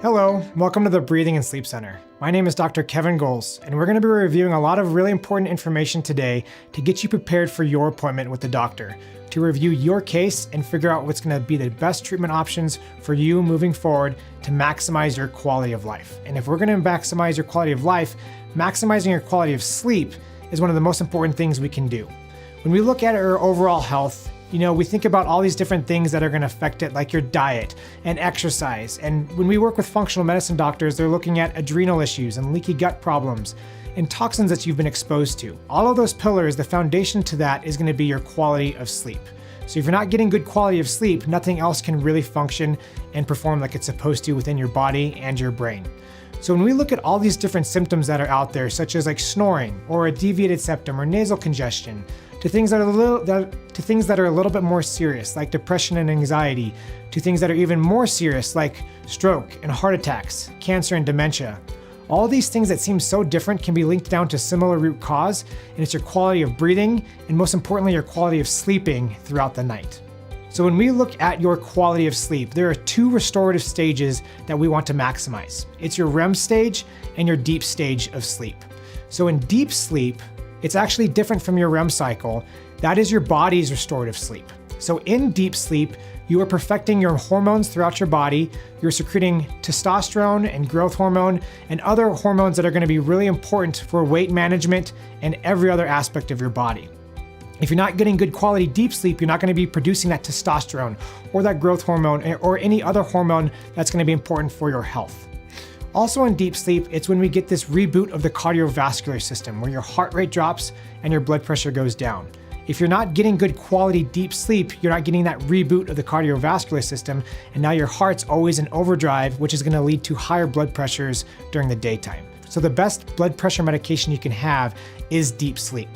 Hello, welcome to the Breathing and Sleep Center. My name is Dr. Kevin Goals, and we're going to be reviewing a lot of really important information today to get you prepared for your appointment with the doctor, to review your case and figure out what's going to be the best treatment options for you moving forward to maximize your quality of life. And if we're going to maximize your quality of life, maximizing your quality of sleep is one of the most important things we can do. When we look at our overall health, we think about all these different things that are going to affect it, like your diet and exercise. And when we work with functional medicine doctors, they're looking at adrenal issues and leaky gut problems and toxins that you've been exposed to. All of those pillars, the foundation to that is going to be your quality of sleep. So if you're not getting good quality of sleep, nothing else can really function and perform like it's supposed to within your body and your brain. So when we look at all these different symptoms that are out there, such as like snoring or a deviated septum or nasal congestion, to things that are a little bit more serious, like depression and anxiety, to things that are even more serious, like stroke and heart attacks, cancer and dementia. All these things that seem so different can be linked down to similar root cause, and it's your quality of breathing, and most importantly, your quality of sleeping throughout the night. So when we look at your quality of sleep, there are two restorative stages that we want to maximize. It's your REM stage and your deep stage of sleep. So in deep sleep, it's actually different from your REM cycle. That is your body's restorative sleep. So in deep sleep, you are perfecting your hormones throughout your body. You're secreting testosterone and growth hormone and other hormones that are going to be really important for weight management and every other aspect of your body. If you're not getting good quality deep sleep, you're not going to be producing that testosterone or that growth hormone or any other hormone that's going to be important for your health. Also in deep sleep, it's when we get this reboot of the cardiovascular system where your heart rate drops and your blood pressure goes down. If you're not getting good quality deep sleep, you're not getting that reboot of the cardiovascular system, and now your heart's always in overdrive, which is going to lead to higher blood pressures during the daytime. So the best blood pressure medication you can have is deep sleep.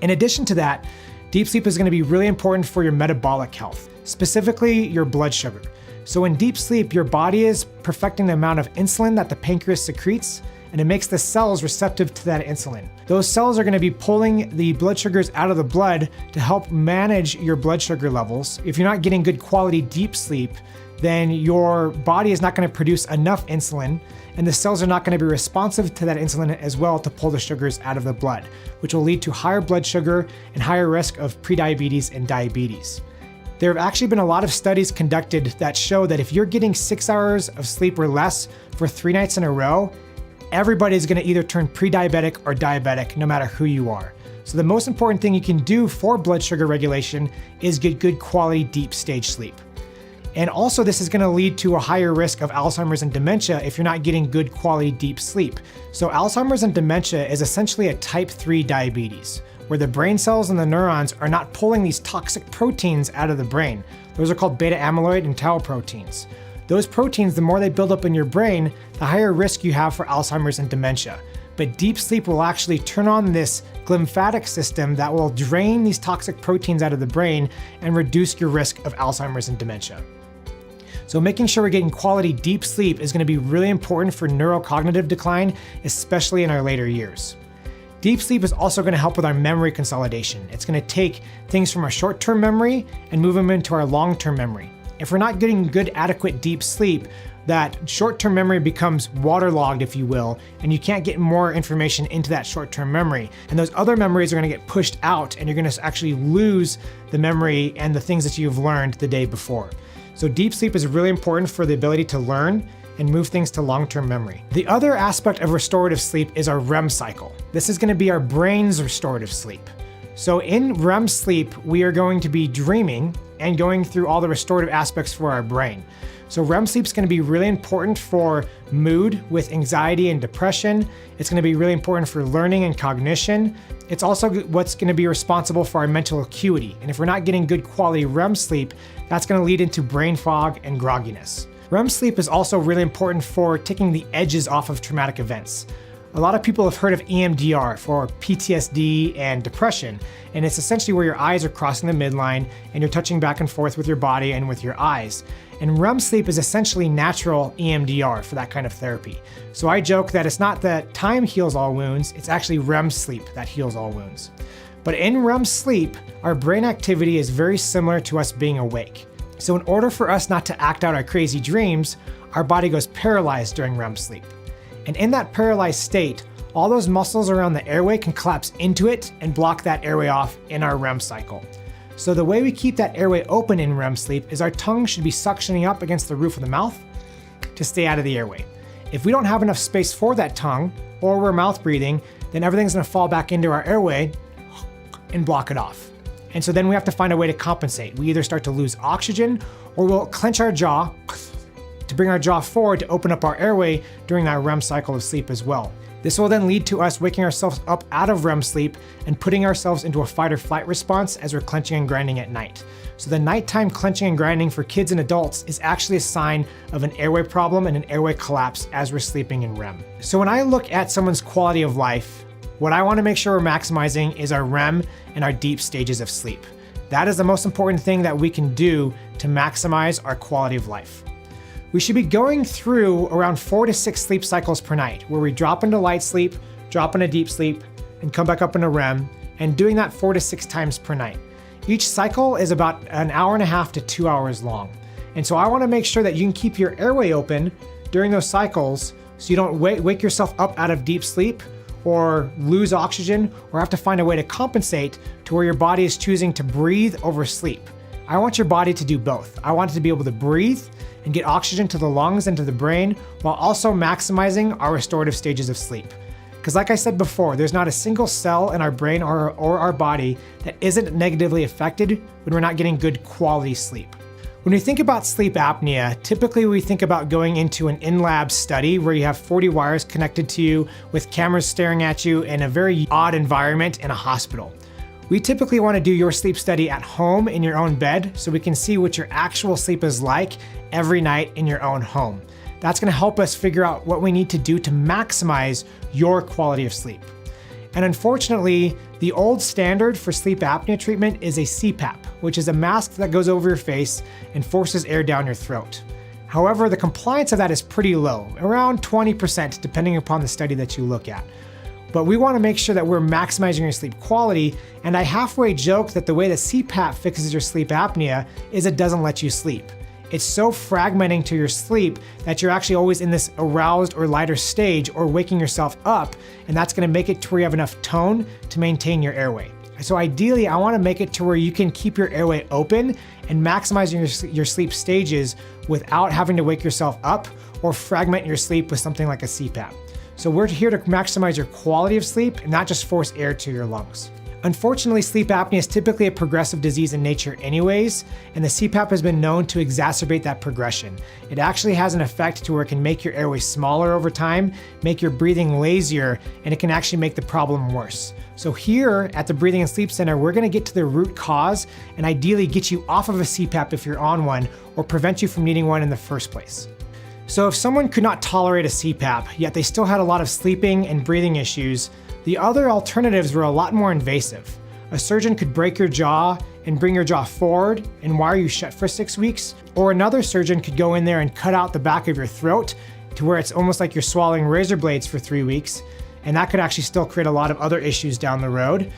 In addition to that, deep sleep is going to be really important for your metabolic health, specifically your blood sugar. So in deep sleep, your body is perfecting the amount of insulin that the pancreas secretes, and it makes the cells receptive to that insulin. Those cells are going to be pulling the blood sugars out of the blood to help manage your blood sugar levels. If you're not getting good quality deep sleep, then your body is not going to produce enough insulin, and the cells are not going to be responsive to that insulin as well to pull the sugars out of the blood, which will lead to higher blood sugar and higher risk of prediabetes and diabetes. There have actually been a lot of studies conducted that show that if you're getting 6 hours of sleep or less for 3 nights in a row, everybody's going to either turn pre-diabetic or diabetic, no matter who you are. So the most important thing you can do for blood sugar regulation is get good quality deep stage sleep. And also this is going to lead to a higher risk of Alzheimer's and dementia if you're not getting good quality deep sleep. So Alzheimer's and dementia is essentially a type 3 diabetes, where the brain cells and the neurons are not pulling these toxic proteins out of the brain. Those are called beta amyloid and tau proteins. Those proteins, the more they build up in your brain, the higher risk you have for Alzheimer's and dementia. But deep sleep will actually turn on this glymphatic system that will drain these toxic proteins out of the brain and reduce your risk of Alzheimer's and dementia. So making sure we're getting quality deep sleep is going to be really important for neurocognitive decline, especially in our later years. Deep sleep is also going to help with our memory consolidation. It's going to take things from our short-term memory and move them into our long-term memory. If we're not getting good, adequate deep sleep, that short-term memory becomes waterlogged, if you will, and you can't get more information into that short-term memory. And those other memories are going to get pushed out, and you're going to actually lose the memory and the things that you've learned the day before. So deep sleep is really important for the ability to learn and move things to long-term memory. The other aspect of restorative sleep is our REM cycle. This is going to be our brain's restorative sleep. So in REM sleep, we are going to be dreaming and going through all the restorative aspects for our brain. So REM sleep is going to be really important for mood with anxiety and depression. It's going to be really important for learning and cognition. It's also what's going to be responsible for our mental acuity. And if we're not getting good quality REM sleep, that's going to lead into brain fog and grogginess. REM sleep is also really important for taking the edges off of traumatic events. A lot of people have heard of EMDR for PTSD and depression, and it's essentially where your eyes are crossing the midline and you're touching back and forth with your body and with your eyes. And REM sleep is essentially natural EMDR for that kind of therapy. So I joke that it's not that time heals all wounds, it's actually REM sleep that heals all wounds. But in REM sleep, our brain activity is very similar to us being awake. So in order for us not to act out our crazy dreams, our body goes paralyzed during REM sleep. And in that paralyzed state, all those muscles around the airway can collapse into it and block that airway off in our REM cycle. So the way we keep that airway open in REM sleep is our tongue should be suctioning up against the roof of the mouth to stay out of the airway. If we don't have enough space for that tongue, or we're mouth breathing, then everything's gonna fall back into our airway and block it off. And so then we have to find a way to compensate. We either start to lose oxygen, or we'll clench our jaw to bring our jaw forward to open up our airway during that REM cycle of sleep as well. This will then lead to us waking ourselves up out of REM sleep and putting ourselves into a fight or flight response as we're clenching and grinding at night. So the nighttime clenching and grinding for kids and adults is actually a sign of an airway problem and an airway collapse as we're sleeping in REM. So when I look at someone's quality of life, what I want to make sure we're maximizing is our REM and our deep stages of sleep. That is the most important thing that we can do to maximize our quality of life. We should be going through around 4 to 6 sleep cycles per night, where we drop into light sleep, drop into deep sleep, and come back up into REM, and doing that 4 to 6 times per night. Each cycle is about an hour and a half to 2 hours long. And so I wanna make sure that you can keep your airway open during those cycles so you don't wake yourself up out of deep sleep or lose oxygen or have to find a way to compensate to where your body is choosing to breathe over sleep. I want your body to do both. I want it to be able to breathe and get oxygen to the lungs and to the brain while also maximizing our restorative stages of sleep. Because like I said before, there's not a single cell in our brain or our body that isn't negatively affected when we're not getting good quality sleep. When we think about sleep apnea, typically we think about going into an in-lab study where you have 40 wires connected to you with cameras staring at you in a very odd environment in a hospital. We typically want to do your sleep study at home in your own bed so we can see what your actual sleep is like every night in your own home. That's going to help us figure out what we need to do to maximize your quality of sleep. And unfortunately, the old standard for sleep apnea treatment is a CPAP, which is a mask that goes over your face and forces air down your throat. However, the compliance of that is pretty low, around 20% depending upon the study that you look at. But we want to make sure that we're maximizing your sleep quality, and I halfway joke that the way the CPAP fixes your sleep apnea is it doesn't let you sleep. It's so fragmenting to your sleep that you're actually always in this aroused or lighter stage or waking yourself up, and that's going to make it to where you have enough tone to maintain your airway. So ideally, I want to make it to where you can keep your airway open and maximize your sleep stages without having to wake yourself up or fragment your sleep with something like a CPAP. So we're here to maximize your quality of sleep and not just force air to your lungs. Unfortunately, sleep apnea is typically a progressive disease in nature anyways, and the CPAP has been known to exacerbate that progression. It actually has an effect to where it can make your airway smaller over time, make your breathing lazier, and it can actually make the problem worse. So here at the Breathing and Sleep Center, we're gonna get to the root cause and ideally get you off of a CPAP if you're on one, or prevent you from needing one in the first place. So if someone could not tolerate a CPAP, yet they still had a lot of sleeping and breathing issues, the other alternatives were a lot more invasive. A surgeon could break your jaw and bring your jaw forward and wire you shut for 6 weeks, or another surgeon could go in there and cut out the back of your throat to where it's almost like you're swallowing razor blades for 3 weeks, and that could actually still create a lot of other issues down the road.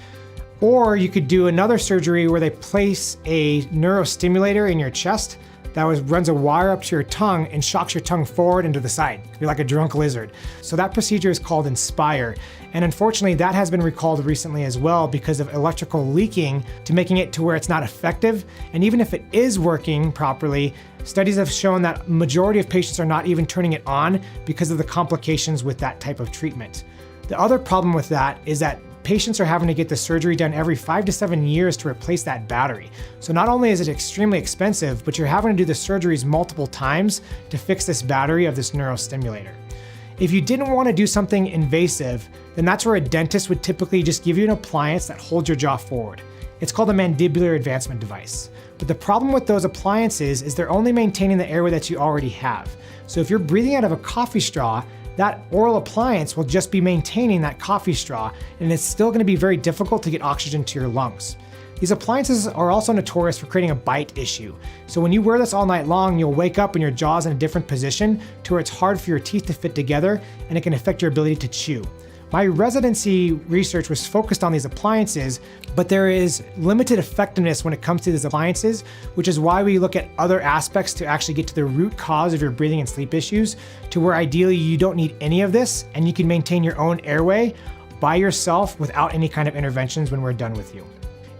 Or you could do another surgery where they place a neurostimulator in your chest that runs a wire up to your tongue and shocks your tongue forward and to the side. You're like a drunk lizard. So that procedure is called Inspire. And unfortunately, that has been recalled recently as well because of electrical leaking to making it to where it's not effective. And even if it is working properly, studies have shown that majority of patients are not even turning it on because of the complications with that type of treatment. The other problem with that is that patients are having to get the surgery done every 5 to 7 years to replace that battery. So not only is it extremely expensive, but you're having to do the surgeries multiple times to fix this battery of this neurostimulator. If you didn't want to do something invasive, then that's where a dentist would typically just give you an appliance that holds your jaw forward. It's called a mandibular advancement device. But the problem with those appliances is they're only maintaining the airway that you already have. So if you're breathing out of a coffee straw, that oral appliance will just be maintaining that coffee straw, and it's still going to be very difficult to get oxygen to your lungs. These appliances are also notorious for creating a bite issue. So when you wear this all night long, you'll wake up and your jaw's in a different position to where it's hard for your teeth to fit together, and it can affect your ability to chew. My residency research was focused on these appliances, but there is limited effectiveness when it comes to these appliances, which is why we look at other aspects to actually get to the root cause of your breathing and sleep issues, to where ideally you don't need any of this and you can maintain your own airway by yourself without any kind of interventions when we're done with you.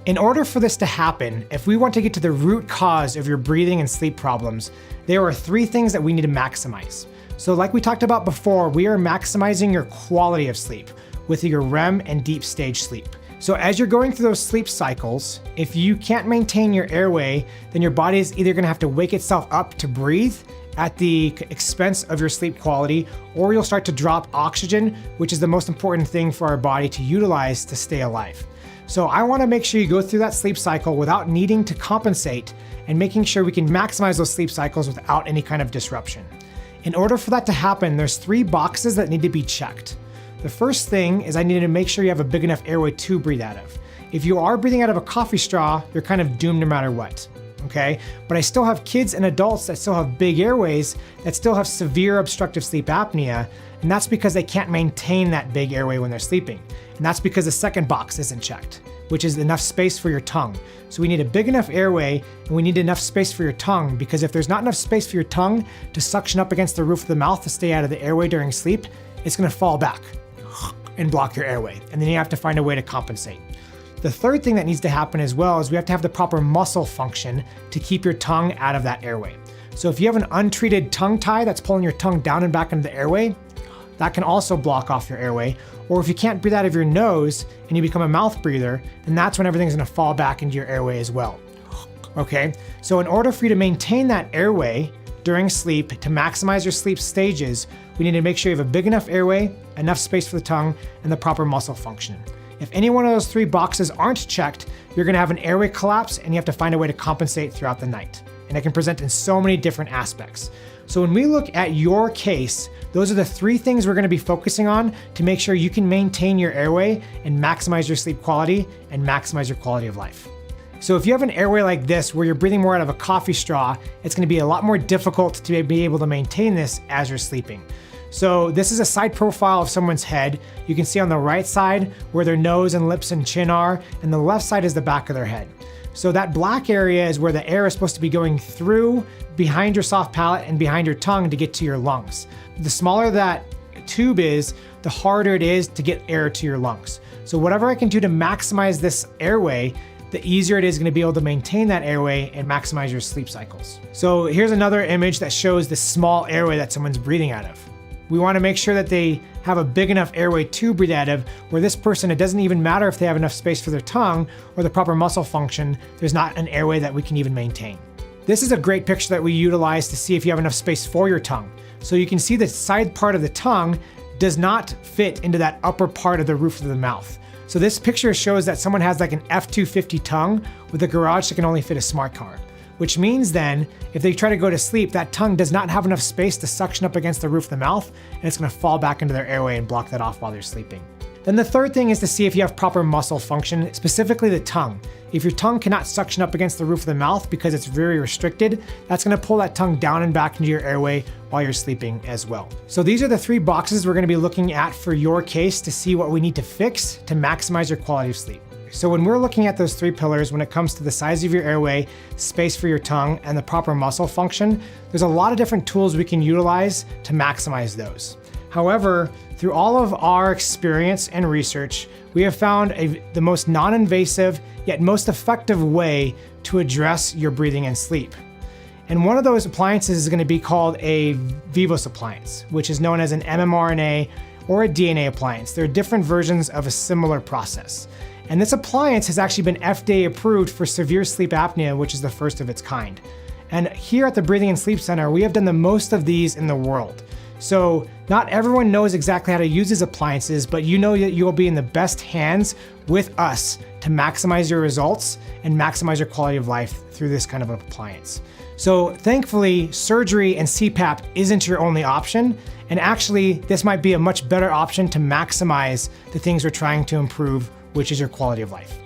In order for this to happen, if we want to get to the root cause of your breathing and sleep problems, there are 3 things that we need to maximize. So like we talked about before, we are maximizing your quality of sleep with your REM and deep stage sleep. So as you're going through those sleep cycles, if you can't maintain your airway, then your body is either gonna have to wake itself up to breathe at the expense of your sleep quality, or you'll start to drop oxygen, which is the most important thing for our body to utilize to stay alive. So I wanna make sure you go through that sleep cycle without needing to compensate and making sure we can maximize those sleep cycles without any kind of disruption. In order for that to happen, there's 3 boxes that need to be checked. The first thing is I need to make sure you have a big enough airway to breathe out of. If you are breathing out of a coffee straw, you're kind of doomed no matter what, okay? But I still have kids and adults that still have big airways that still have severe obstructive sleep apnea, and that's because they can't maintain that big airway when they're sleeping. And that's because the second box isn't checked, which is enough space for your tongue. So we need a big enough airway and we need enough space for your tongue, because if there's not enough space for your tongue to suction up against the roof of the mouth to stay out of the airway during sleep, it's gonna fall back and block your airway. And then you have to find a way to compensate. The third thing that needs to happen as well is we have to have the proper muscle function to keep your tongue out of that airway. So if you have an untreated tongue tie that's pulling your tongue down and back into the airway, that can also block off your airway. Or if you can't breathe out of your nose and you become a mouth breather, then that's when everything's gonna fall back into your airway as well. Okay, so in order for you to maintain that airway during sleep, to maximize your sleep stages, we need to make sure you have a big enough airway, enough space for the tongue, and the proper muscle function. If any one of those 3 boxes aren't checked, you're gonna have an airway collapse and you have to find a way to compensate throughout the night. And it can present in so many different aspects. So when we look at your case, those are the 3 things we're gonna be focusing on to make sure you can maintain your airway and maximize your sleep quality and maximize your quality of life. So if you have an airway like this where you're breathing more out of a coffee straw, it's gonna be a lot more difficult to be able to maintain this as you're sleeping. So this is a side profile of someone's head. You can see on the right side where their nose and lips and chin are, and the left side is the back of their head. So that black area is where the air is supposed to be going through behind your soft palate and behind your tongue to get to your lungs. The smaller that tube is, the harder it is to get air to your lungs. So whatever I can do to maximize this airway, the easier it is going to be able to maintain that airway and maximize your sleep cycles. So here's another image that shows the small airway that someone's breathing out of. We want to make sure that they have a big enough airway to breathe out of, where this person, it doesn't even matter if they have enough space for their tongue or the proper muscle function, there's not an airway that we can even maintain. This is a great picture that we utilize to see if you have enough space for your tongue. So you can see the side part of the tongue does not fit into that upper part of the roof of the mouth. So this picture shows that someone has like an F-250 tongue with a garage that can only fit a smart car. Which means then, if they try to go to sleep, that tongue does not have enough space to suction up against the roof of the mouth, and it's gonna fall back into their airway and block that off while they're sleeping. Then the third thing is to see if you have proper muscle function, specifically the tongue. If your tongue cannot suction up against the roof of the mouth because it's very restricted, that's gonna pull that tongue down and back into your airway while you're sleeping as well. So these are the 3 boxes we're gonna be looking at for your case to see what we need to fix to maximize your quality of sleep. So when we're looking at those 3 pillars, when it comes to the size of your airway, space for your tongue, and the proper muscle function, there's a lot of different tools we can utilize to maximize those. However, through all of our experience and research, we have found the most non-invasive yet most effective way to address your breathing and sleep. And one of those appliances is going to be called a Vivos appliance, which is known as an mRNA or a DNA appliance. There are different versions of a similar process. And this appliance has actually been FDA approved for severe sleep apnea, which is the first of its kind. And here at the Breathing and Sleep Center, we have done the most of these in the world. So not everyone knows exactly how to use these appliances, but you know that you will be in the best hands with us to maximize your results and maximize your quality of life through this kind of appliance. So thankfully, surgery and CPAP isn't your only option. And actually, this might be a much better option to maximize the things we're trying to improve, which is your quality of life.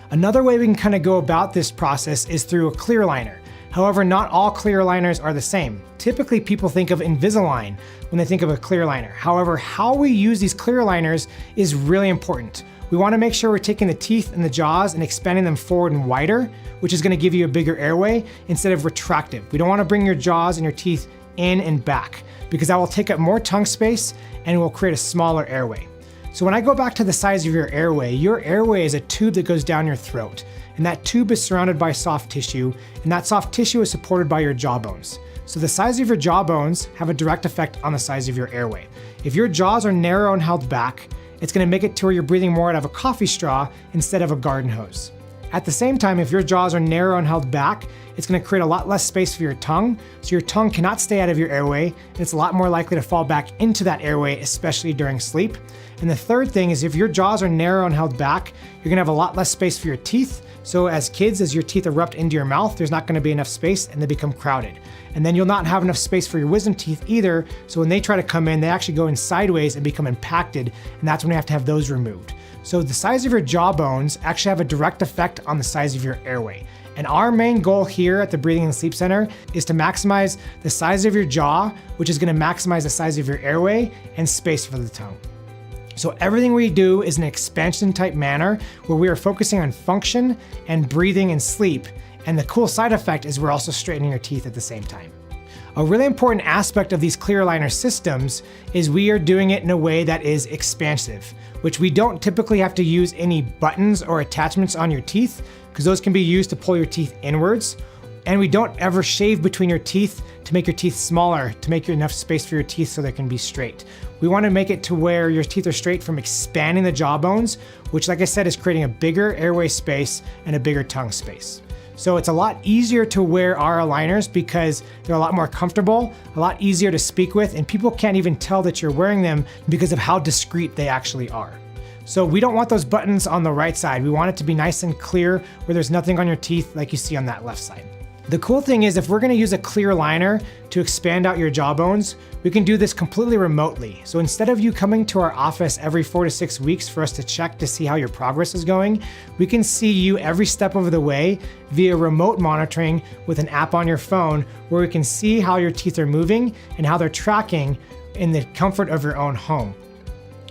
Another way we can kind of go about this process is through a clear liner. However, not all clear aligners are the same. Typically, people think of Invisalign when they think of a clear aligner. However, how we use these clear aligners is really important. We want to make sure we're taking the teeth and the jaws and expanding them forward and wider, which is going to give you a bigger airway instead of retractive. We don't want to bring your jaws and your teeth in and back because that will take up more tongue space and will create a smaller airway. So when I go back to the size of your airway is a tube that goes down your throat. And that tube is surrounded by soft tissue, and that soft tissue is supported by your jaw bones. So the size of your jaw bones have a direct effect on the size of your airway. If your jaws are narrow and held back, it's gonna make it to where you're breathing more out of a coffee straw instead of a garden hose. At the same time, if your jaws are narrow and held back, it's gonna create a lot less space for your tongue, so your tongue cannot stay out of your airway, and it's a lot more likely to fall back into that airway, especially during sleep. And the third thing is if your jaws are narrow and held back, you're gonna have a lot less space for your teeth. So as kids, as your teeth erupt into your mouth, there's not gonna be enough space and they become crowded. And then you'll not have enough space for your wisdom teeth either, so when they try to come in, they actually go in sideways and become impacted, and that's when we have to have those removed. So the size of your jaw bones actually have a direct effect on the size of your airway. And our main goal here at the Breathing and Sleep Center is to maximize the size of your jaw, which is gonna maximize the size of your airway and space for the tongue. So everything we do is an expansion type manner where we are focusing on function and breathing and sleep. And the cool side effect is we're also straightening your teeth at the same time. A really important aspect of these clear aligner systems is we are doing it in a way that is expansive, which we don't typically have to use any buttons or attachments on your teeth because those can be used to pull your teeth inwards. And we don't ever shave between your teeth to make your teeth smaller, to make enough space for your teeth so they can be straight. We want to make it to where your teeth are straight from expanding the jaw bones, which like I said, is creating a bigger airway space and a bigger tongue space. So it's a lot easier to wear our aligners because they're a lot more comfortable, a lot easier to speak with, and people can't even tell that you're wearing them because of how discreet they actually are. So we don't want those buttons on the right side. We want it to be nice and clear where there's nothing on your teeth like you see on that left side. The cool thing is if we're gonna use a clear aligner to expand out your jaw bones, we can do this completely remotely. So instead of you coming to our office every 4 to 6 weeks for us to check to see how your progress is going, we can see you every step of the way via remote monitoring with an app on your phone where we can see how your teeth are moving and how they're tracking in the comfort of your own home.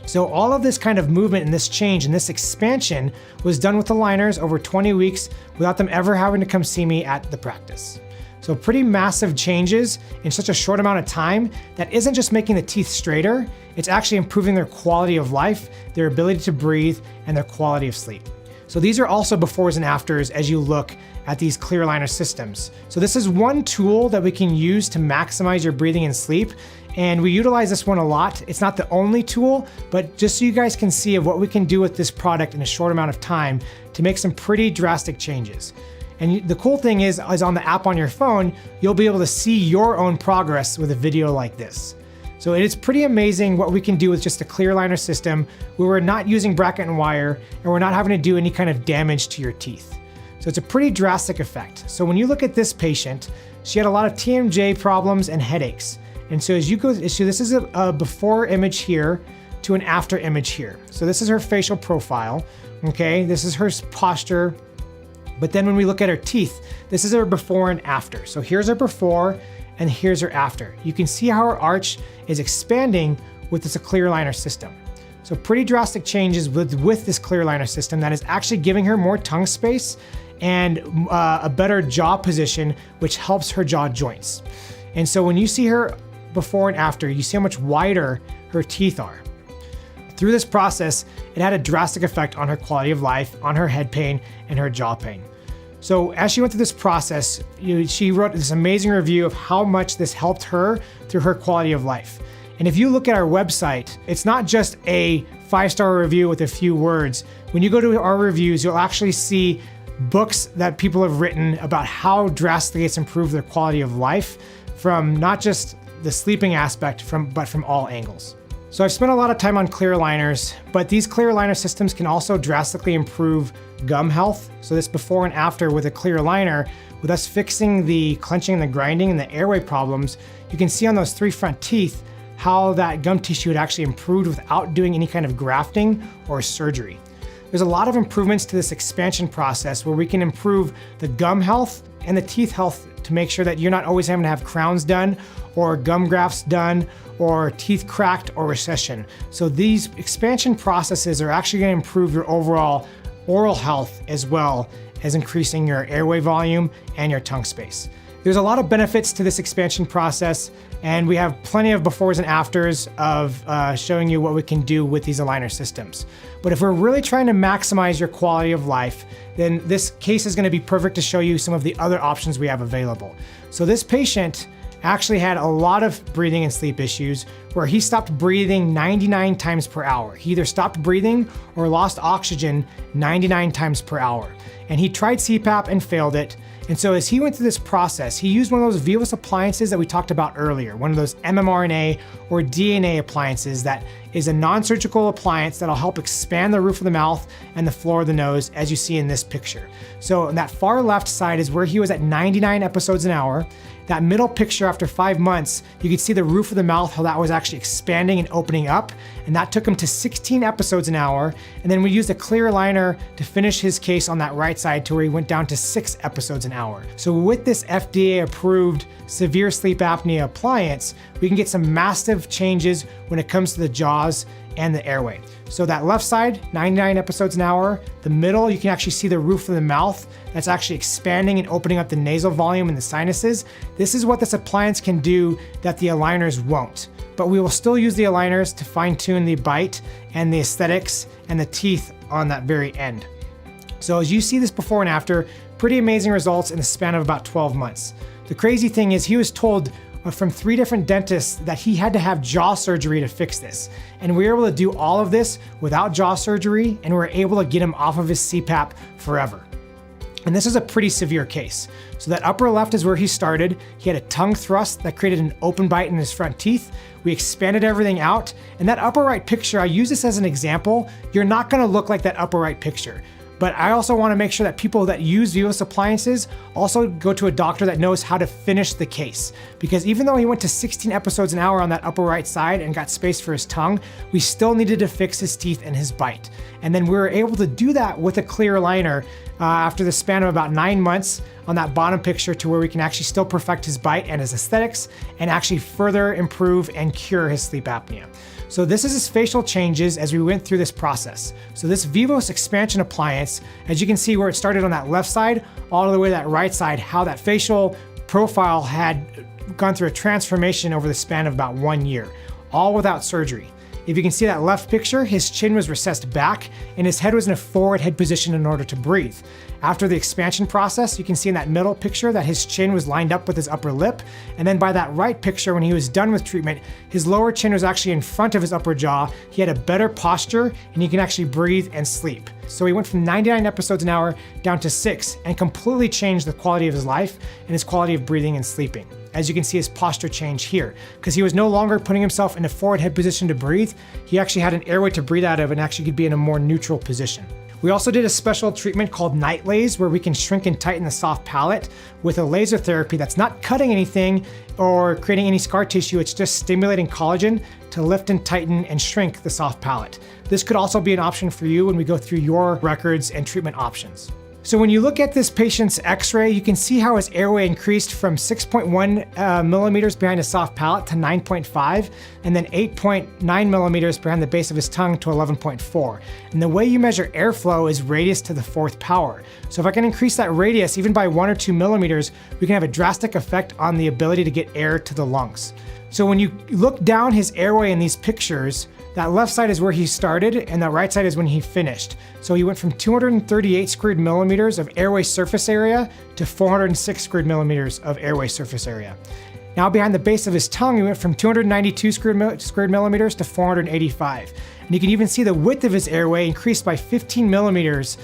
So all of this kind of movement and this change and this expansion was done with aligners over 20 weeks without them ever having to come see me at the practice. So pretty massive changes in such a short amount of time that isn't just making the teeth straighter, it's actually improving their quality of life, their ability to breathe, and their quality of sleep. So these are also befores and afters as you look at these clear aligner systems. So this is one tool that we can use to maximize your breathing and sleep. And we utilize this one a lot. It's not the only tool, but just so you guys can see of what we can do with this product in a short amount of time to make some pretty drastic changes. And the cool thing is on the app on your phone, you'll be able to see your own progress with a video like this. So it is pretty amazing what we can do with just a clear aligner system where we're not using bracket and wire and we're not having to do any kind of damage to your teeth. So it's a pretty drastic effect. So when you look at this patient, she had a lot of TMJ problems and headaches. And so as you go, so this is a before image here to an after image here. So this is her facial profile, okay? This is her posture. But then when we look at her teeth, this is her before and after. So here's her before and here's her after. You can see how her arch is expanding with this clear aligner system. So pretty drastic changes with this clear aligner system that is actually giving her more tongue space and a better jaw position, which helps her jaw joints. And so when you see her before and after, you see how much wider her teeth are. Through this process, it had a drastic effect on her quality of life, on her head pain, and her jaw pain. So as she went through this process, she wrote this amazing review of how much this helped her through her quality of life. And if you look at our website, it's not just a 5-star review with a few words. When you go to our reviews, you'll actually see books that people have written about how drastically it's improved their quality of life from not just the sleeping aspect, but from all angles. So I've spent a lot of time on clear aligners, but these clear aligner systems can also drastically improve gum health. So this before and after with a clear aligner, with us fixing the clenching and the grinding and the airway problems, you can see on those 3 front teeth how that gum tissue had actually improved without doing any kind of grafting or surgery. There's a lot of improvements to this expansion process where we can improve the gum health and the teeth health to make sure that you're not always having to have crowns done or gum grafts done or teeth cracked or recession. So these expansion processes are actually going to improve your overall oral health as well as increasing your airway volume and your tongue space. There's a lot of benefits to this expansion process, and we have plenty of befores and afters of showing you what we can do with these aligner systems. But if we're really trying to maximize your quality of life, then this case is going to be perfect to show you some of the other options we have available. So this patient actually had a lot of breathing and sleep issues where he stopped breathing 99 times per hour. He either stopped breathing or lost oxygen 99 times per hour. And he tried CPAP and failed it. And so as he went through this process, he used one of those Vivos appliances that we talked about earlier, one of those mRNA or DNA appliances that is a non-surgical appliance that'll help expand the roof of the mouth and the floor of the nose, as you see in this picture. So on that far left side is where he was at 99 episodes an hour. That middle picture after 5 months, you could see the roof of the mouth, how that was actually expanding and opening up. And that took him to 16 episodes an hour. And then we used a clear aligner to finish his case on that right side to where he went down to 6 episodes an hour. So with this FDA approved severe sleep apnea appliance, we can get some massive changes when it comes to the jaws and the airway. So that left side, 99 episodes an hour. The middle, you can actually see the roof of the mouth that's actually expanding and opening up the nasal volume and the sinuses. This is what this appliance can do that the aligners won't. But we will still use the aligners to fine tune the bite and the aesthetics and the teeth on that very end. So as you see this before and after, pretty amazing results in the span of about 12 months. The crazy thing is he was told from 3 different dentists that he had to have jaw surgery to fix this. And we were able to do all of this without jaw surgery, and we were able to get him off of his CPAP forever. And this is a pretty severe case. So that upper left is where he started. He had a tongue thrust that created an open bite in his front teeth. We expanded everything out. And that upper right picture, I use this as an example. You're not gonna look like that upper right picture. But I also want to make sure that people that use Vivos appliances also go to a doctor that knows how to finish the case. Because even though he went to 16 episodes an hour on that upper right side and got space for his tongue, we still needed to fix his teeth and his bite. And then we were able to do that with a clear aligner after the span of about 9 months on that bottom picture, to where we can actually still perfect his bite and his aesthetics and actually further improve and cure his sleep apnea. So this is his facial changes as we went through this process. So this Vivos expansion appliance, as you can see where it started on that left side, all the way to that right side, how that facial profile had gone through a transformation over the span of about 1 year, all without surgery. If you can see that left picture, his chin was recessed back and his head was in a forward head position in order to breathe. After the expansion process, you can see in that middle picture that his chin was lined up with his upper lip. And then by that right picture, when he was done with treatment, his lower chin was actually in front of his upper jaw. He had a better posture and he can actually breathe and sleep. So he went from 99 episodes an hour down to 6 and completely changed the quality of his life and his quality of breathing and sleeping. As you can see his posture change here, because he was no longer putting himself in a forward head position to breathe. He actually had an airway to breathe out of and actually could be in a more neutral position. We also did a special treatment called night laze, where we can shrink and tighten the soft palate with a laser therapy that's not cutting anything or creating any scar tissue. It's just stimulating collagen to lift and tighten and shrink the soft palate. This could also be an option for you when we go through your records and treatment options. So when you look at this patient's x-ray, you can see how his airway increased from 6.1 millimeters behind his soft palate to 9.5, and then 8.9 millimeters behind the base of his tongue to 11.4. And the way you measure airflow is radius to the 4th power. So if I can increase that radius even by 1 or 2 millimeters, we can have a drastic effect on the ability to get air to the lungs. So when you look down his airway in these pictures, that left side is where he started and that right side is when he finished. So he went from 238 squared millimeters of airway surface area to 406 squared millimeters of airway surface area. Now behind the base of his tongue, he went from 292 squared millimeters to 485. And you can even see the width of his airway increased by 15 millimeters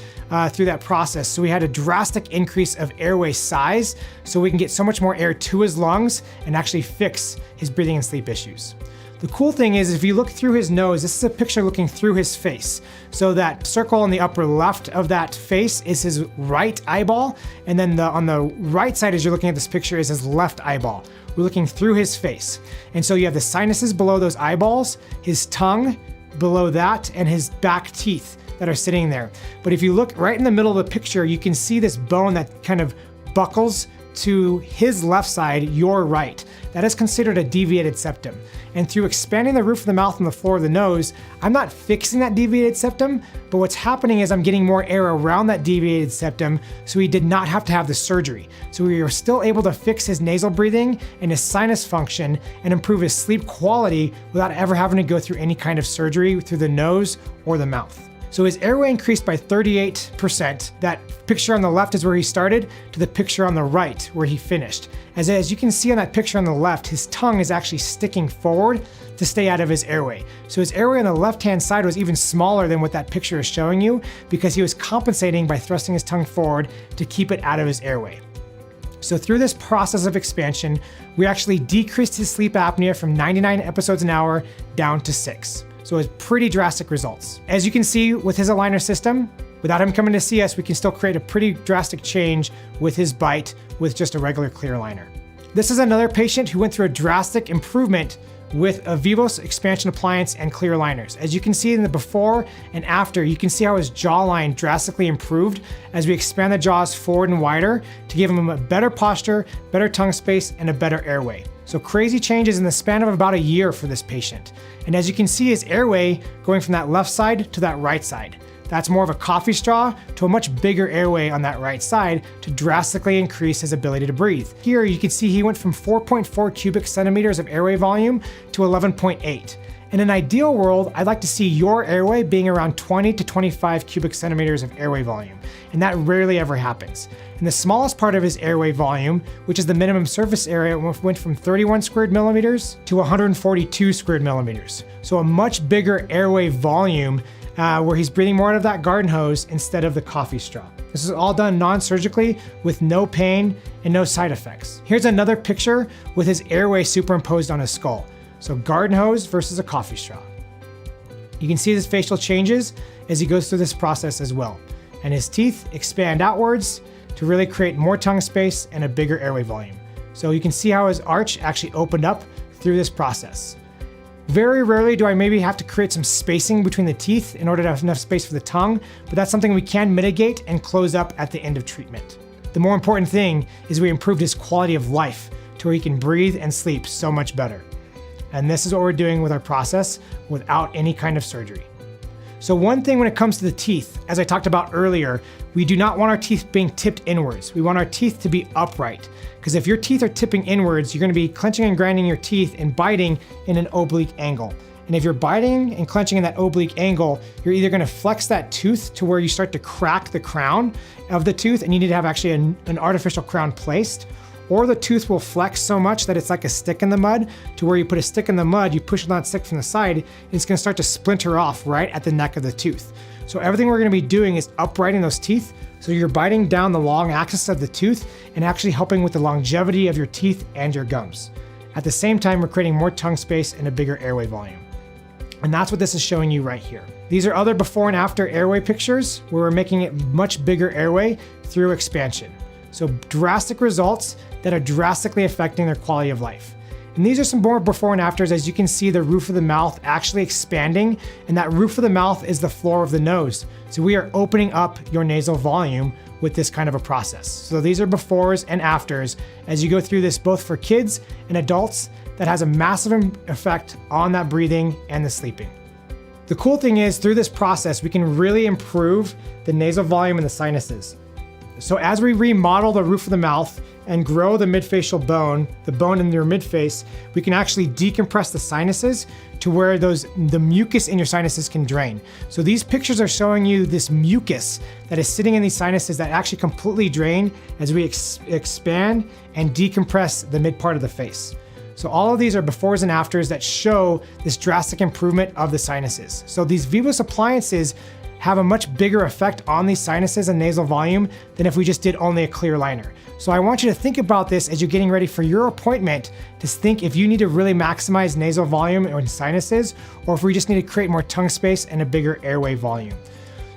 through that process. So we had a drastic increase of airway size so we can get so much more air to his lungs and actually fix his breathing and sleep issues. The cool thing is if you look through his nose, this is a picture looking through his face. So that circle on the upper left of that face is his right eyeball. And then on the right side as you're looking at this picture is his left eyeball. We're looking through his face. And so you have the sinuses below those eyeballs, his tongue below that, and his back teeth that are sitting there. But if you look right in the middle of the picture, you can see this bone that kind of buckles to his left side, your right. That is considered a deviated septum. And through expanding the roof of the mouth and the floor of the nose, I'm not fixing that deviated septum, but what's happening is I'm getting more air around that deviated septum, so he did not have to have the surgery. So we were still able to fix his nasal breathing and his sinus function and improve his sleep quality without ever having to go through any kind of surgery through the nose or the mouth. So his airway increased by 38%. That picture on the left is where he started, to the picture on the right where he finished. As you can see on that picture on the left, his tongue is actually sticking forward to stay out of his airway. So his airway on the left-hand side was even smaller than what that picture is showing you, because he was compensating by thrusting his tongue forward to keep it out of his airway. So through this process of expansion, we actually decreased his sleep apnea from 99 episodes an hour down to 6. So it's pretty drastic results. As you can see with his aligner system, without him coming to see us, we can still create a pretty drastic change with his bite with just a regular clear aligner. This is another patient who went through a drastic improvement with a Vivos expansion appliance and clear aligners. As you can see in the before and after, you can see how his jawline drastically improved as we expand the jaws forward and wider to give him a better posture, better tongue space, and a better airway. So crazy changes in the span of about a year for this patient. And as you can see, his airway going from that left side to that right side. That's more of a coffee straw to a much bigger airway on that right side to drastically increase his ability to breathe. Here you can see he went from 4.4 cubic centimeters of airway volume to 11.8. In an ideal world, I'd like to see your airway being around 20 to 25 cubic centimeters of airway volume, and that rarely ever happens. And the smallest part of his airway volume, which is the minimum surface area, went from 31 squared millimeters to 142 squared millimeters. So a much bigger airway volume where he's breathing more out of that garden hose instead of the coffee straw. This is all done non-surgically with no pain and no side effects. Here's another picture with his airway superimposed on his skull. So garden hose versus a coffee straw. You can see his facial changes as he goes through this process as well. And his teeth expand outwards to really create more tongue space and a bigger airway volume. So you can see how his arch actually opened up through this process. Very rarely do I maybe have to create some spacing between the teeth in order to have enough space for the tongue, but that's something we can mitigate and close up at the end of treatment. The more important thing is we improved his quality of life to where he can breathe and sleep so much better. And this is what we're doing with our process without any kind of surgery. So one thing when it comes to the teeth, as I talked about earlier, we do not want our teeth being tipped inwards. We want our teeth to be upright. Because if your teeth are tipping inwards, you're gonna be clenching and grinding your teeth and biting in an oblique angle. And if you're biting and clenching in that oblique angle, you're either gonna flex that tooth to where you start to crack the crown of the tooth and you need to have actually an artificial crown placed, or the tooth will flex so much that it's like a stick in the mud, to where you put a stick in the mud, you push that stick from the side, and it's gonna start to splinter off right at the neck of the tooth. So everything we're gonna be doing is uprighting those teeth, so you're biting down the long axis of the tooth and actually helping with the longevity of your teeth and your gums. At the same time, we're creating more tongue space and a bigger airway volume. And that's what this is showing you right here. These are other before and after airway pictures where we're making it much bigger airway through expansion. So drastic results that are drastically affecting their quality of life. And these are some more before and afters. As you can see, the roof of the mouth actually expanding, and that roof of the mouth is the floor of the nose. So we are opening up your nasal volume with this kind of a process. So these are befores and afters as you go through this, both for kids and adults. That has a massive effect on that breathing and the sleeping. The cool thing is, through this process, we can really improve the nasal volume and the sinuses. So as we remodel the roof of the mouth and grow the midfacial bone, the bone in your midface, we can actually decompress the sinuses to where the mucus in your sinuses can drain. So these pictures are showing you this mucus that is sitting in these sinuses that actually completely drain as we expand and decompress the mid part of the face. So all of these are befores and afters that show this drastic improvement of the sinuses. So these Vivos appliances have a much bigger effect on these sinuses and nasal volume than if we just did only a clear liner. So I want you to think about this as you're getting ready for your appointment, to think if you need to really maximize nasal volume and sinuses, or if we just need to create more tongue space and a bigger airway volume.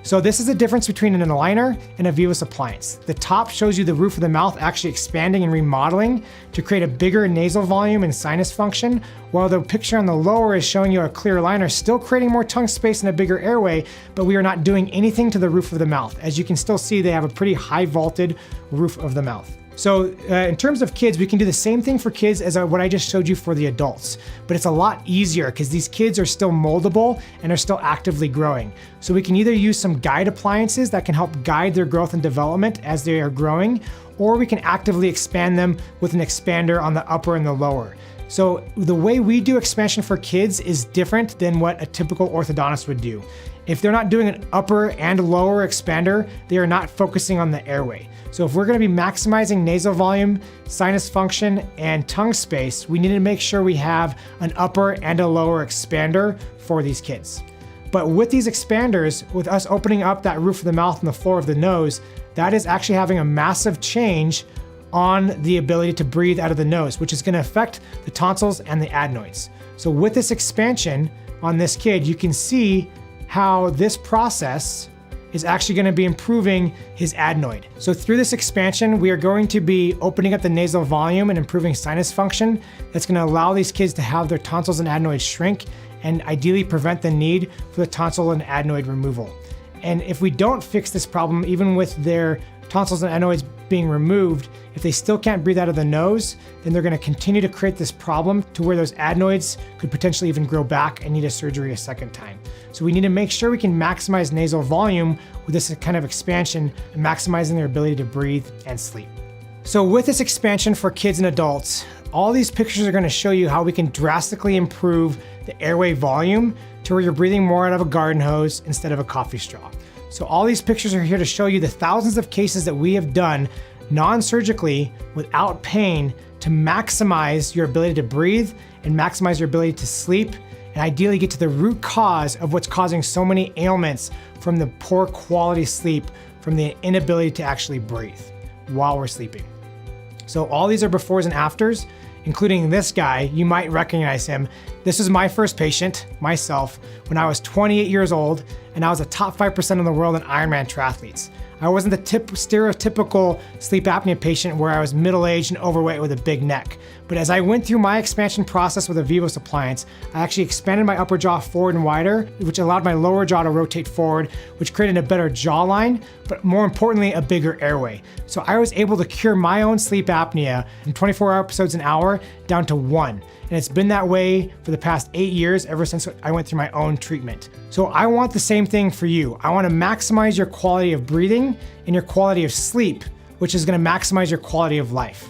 So this is the difference between an aligner and a Vivos appliance. The top shows you the roof of the mouth actually expanding and remodeling to create a bigger nasal volume and sinus function, while the picture on the lower is showing you a clear aligner still creating more tongue space and a bigger airway, but we are not doing anything to the roof of the mouth. As you can still see, they have a pretty high vaulted roof of the mouth. So in terms of kids, we can do the same thing for kids as what I just showed you for the adults, but it's a lot easier because these kids are still moldable and are still actively growing. So we can either use some guide appliances that can help guide their growth and development as they are growing, or we can actively expand them with an expander on the upper and the lower. So the way we do expansion for kids is different than what a typical orthodontist would do. If they're not doing an upper and lower expander, they are not focusing on the airway. So if we're gonna be maximizing nasal volume, sinus function, and tongue space, we need to make sure we have an upper and a lower expander for these kids. But with these expanders, with us opening up that roof of the mouth and the floor of the nose, that is actually having a massive change on the ability to breathe out of the nose, which is gonna affect the tonsils and the adenoids. So with this expansion on this kid, you can see how this process is actually gonna be improving his adenoid. So through this expansion, we are going to be opening up the nasal volume and improving sinus function. That's gonna allow these kids to have their tonsils and adenoids shrink and ideally prevent the need for the tonsil and adenoid removal. And if we don't fix this problem, even with their tonsils and adenoids being removed, if they still can't breathe out of the nose, then they're gonna continue to create this problem to where those adenoids could potentially even grow back and need a surgery a second time. So we need to make sure we can maximize nasal volume with this kind of expansion and maximizing their ability to breathe and sleep. So with this expansion for kids and adults, all these pictures are gonna show you how we can drastically improve the airway volume to where you're breathing more out of a garden hose instead of a coffee straw. So all these pictures are here to show you the thousands of cases that we have done non-surgically without pain to maximize your ability to breathe and maximize your ability to sleep and ideally get to the root cause of what's causing so many ailments from the poor quality sleep, from the inability to actually breathe while we're sleeping. So all these are befores and afters, including this guy. You might recognize him. This was my first patient, myself, when I was 28 years old, and I was a top 5% in the world in Ironman triathletes. I wasn't the stereotypical sleep apnea patient where I was middle-aged and overweight with a big neck. But as I went through my expansion process with a Vivos appliance, I actually expanded my upper jaw forward and wider, which allowed my lower jaw to rotate forward, which created a better jawline, but more importantly, a bigger airway. So I was able to cure my own sleep apnea from 24 episodes an hour down to 1. And it's been that way for the past 8 years, ever since I went through my own treatment. So I want the same thing for you. I want to maximize your quality of breathing and your quality of sleep, which is going to maximize your quality of life.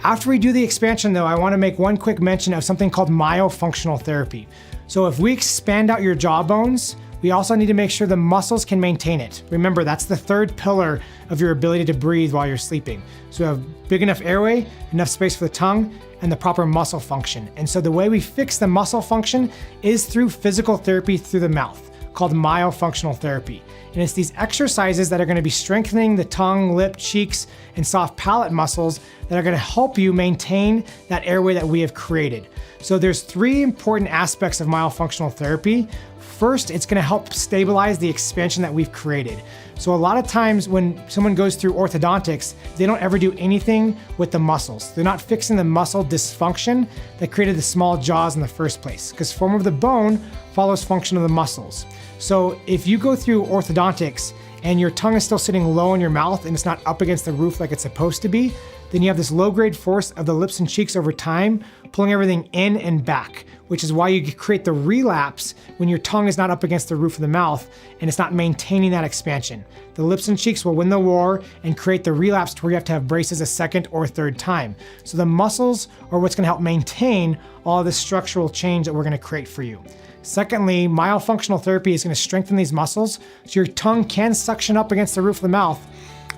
After we do the expansion though, I want to make one quick mention of something called myofunctional therapy. So if we expand out your jaw bones, we also need to make sure the muscles can maintain it. Remember, that's the third pillar of your ability to breathe while you're sleeping. So you have big enough airway, enough space for the tongue, and the proper muscle function. And so the way we fix the muscle function is through physical therapy through the mouth, called myofunctional therapy. And it's these exercises that are gonna be strengthening the tongue, lip, cheeks, and soft palate muscles that are gonna help you maintain that airway that we have created. So there's 3 important aspects of myofunctional therapy. First, it's gonna help stabilize the expansion that we've created. So a lot of times when someone goes through orthodontics, they don't ever do anything with the muscles. They're not fixing the muscle dysfunction that created the small jaws in the first place, because form of the bone follows function of the muscles. So if you go through orthodontics and your tongue is still sitting low in your mouth and it's not up against the roof like it's supposed to be, then you have this low-grade force of the lips and cheeks over time, pulling everything in and back, which is why you create the relapse when your tongue is not up against the roof of the mouth and it's not maintaining that expansion. The lips and cheeks will win the war and create the relapse to where you have to have braces a second or third time. So the muscles are what's gonna help maintain all of this structural change that we're gonna create for you. Secondly, myofunctional therapy is gonna strengthen these muscles so your tongue can suction up against the roof of the mouth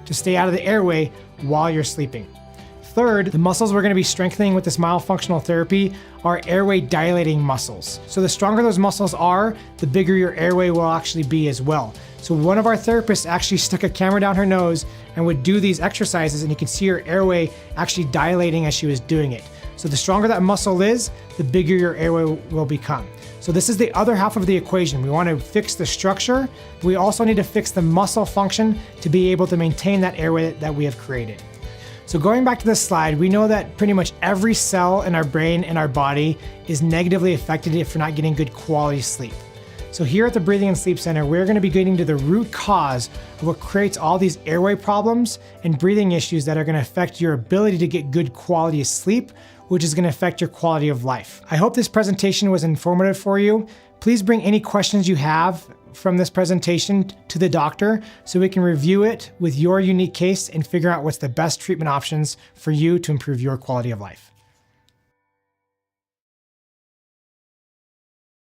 to stay out of the airway while you're sleeping. Third, the muscles we're gonna be strengthening with this myofunctional therapy are airway dilating muscles. So the stronger those muscles are, the bigger your airway will actually be as well. So one of our therapists actually stuck a camera down her nose and would do these exercises, and you can see her airway actually dilating as she was doing it. So the stronger that muscle is, the bigger your airway will become. So this is the other half of the equation. We want to fix the structure, but we also need to fix the muscle function to be able to maintain that airway that we have created. So going back to this slide, we know that pretty much every cell in our brain and our body is negatively affected if we're not getting good quality sleep. So here at the Breathing and Sleep Center, we're going to be getting to the root cause of what creates all these airway problems and breathing issues that are going to affect your ability to get good quality of sleep, which is going to affect your quality of life. I hope this presentation was informative for you. Please bring any questions you have from this presentation to the doctor so we can review it with your unique case and figure out what's the best treatment options for you to improve your quality of life.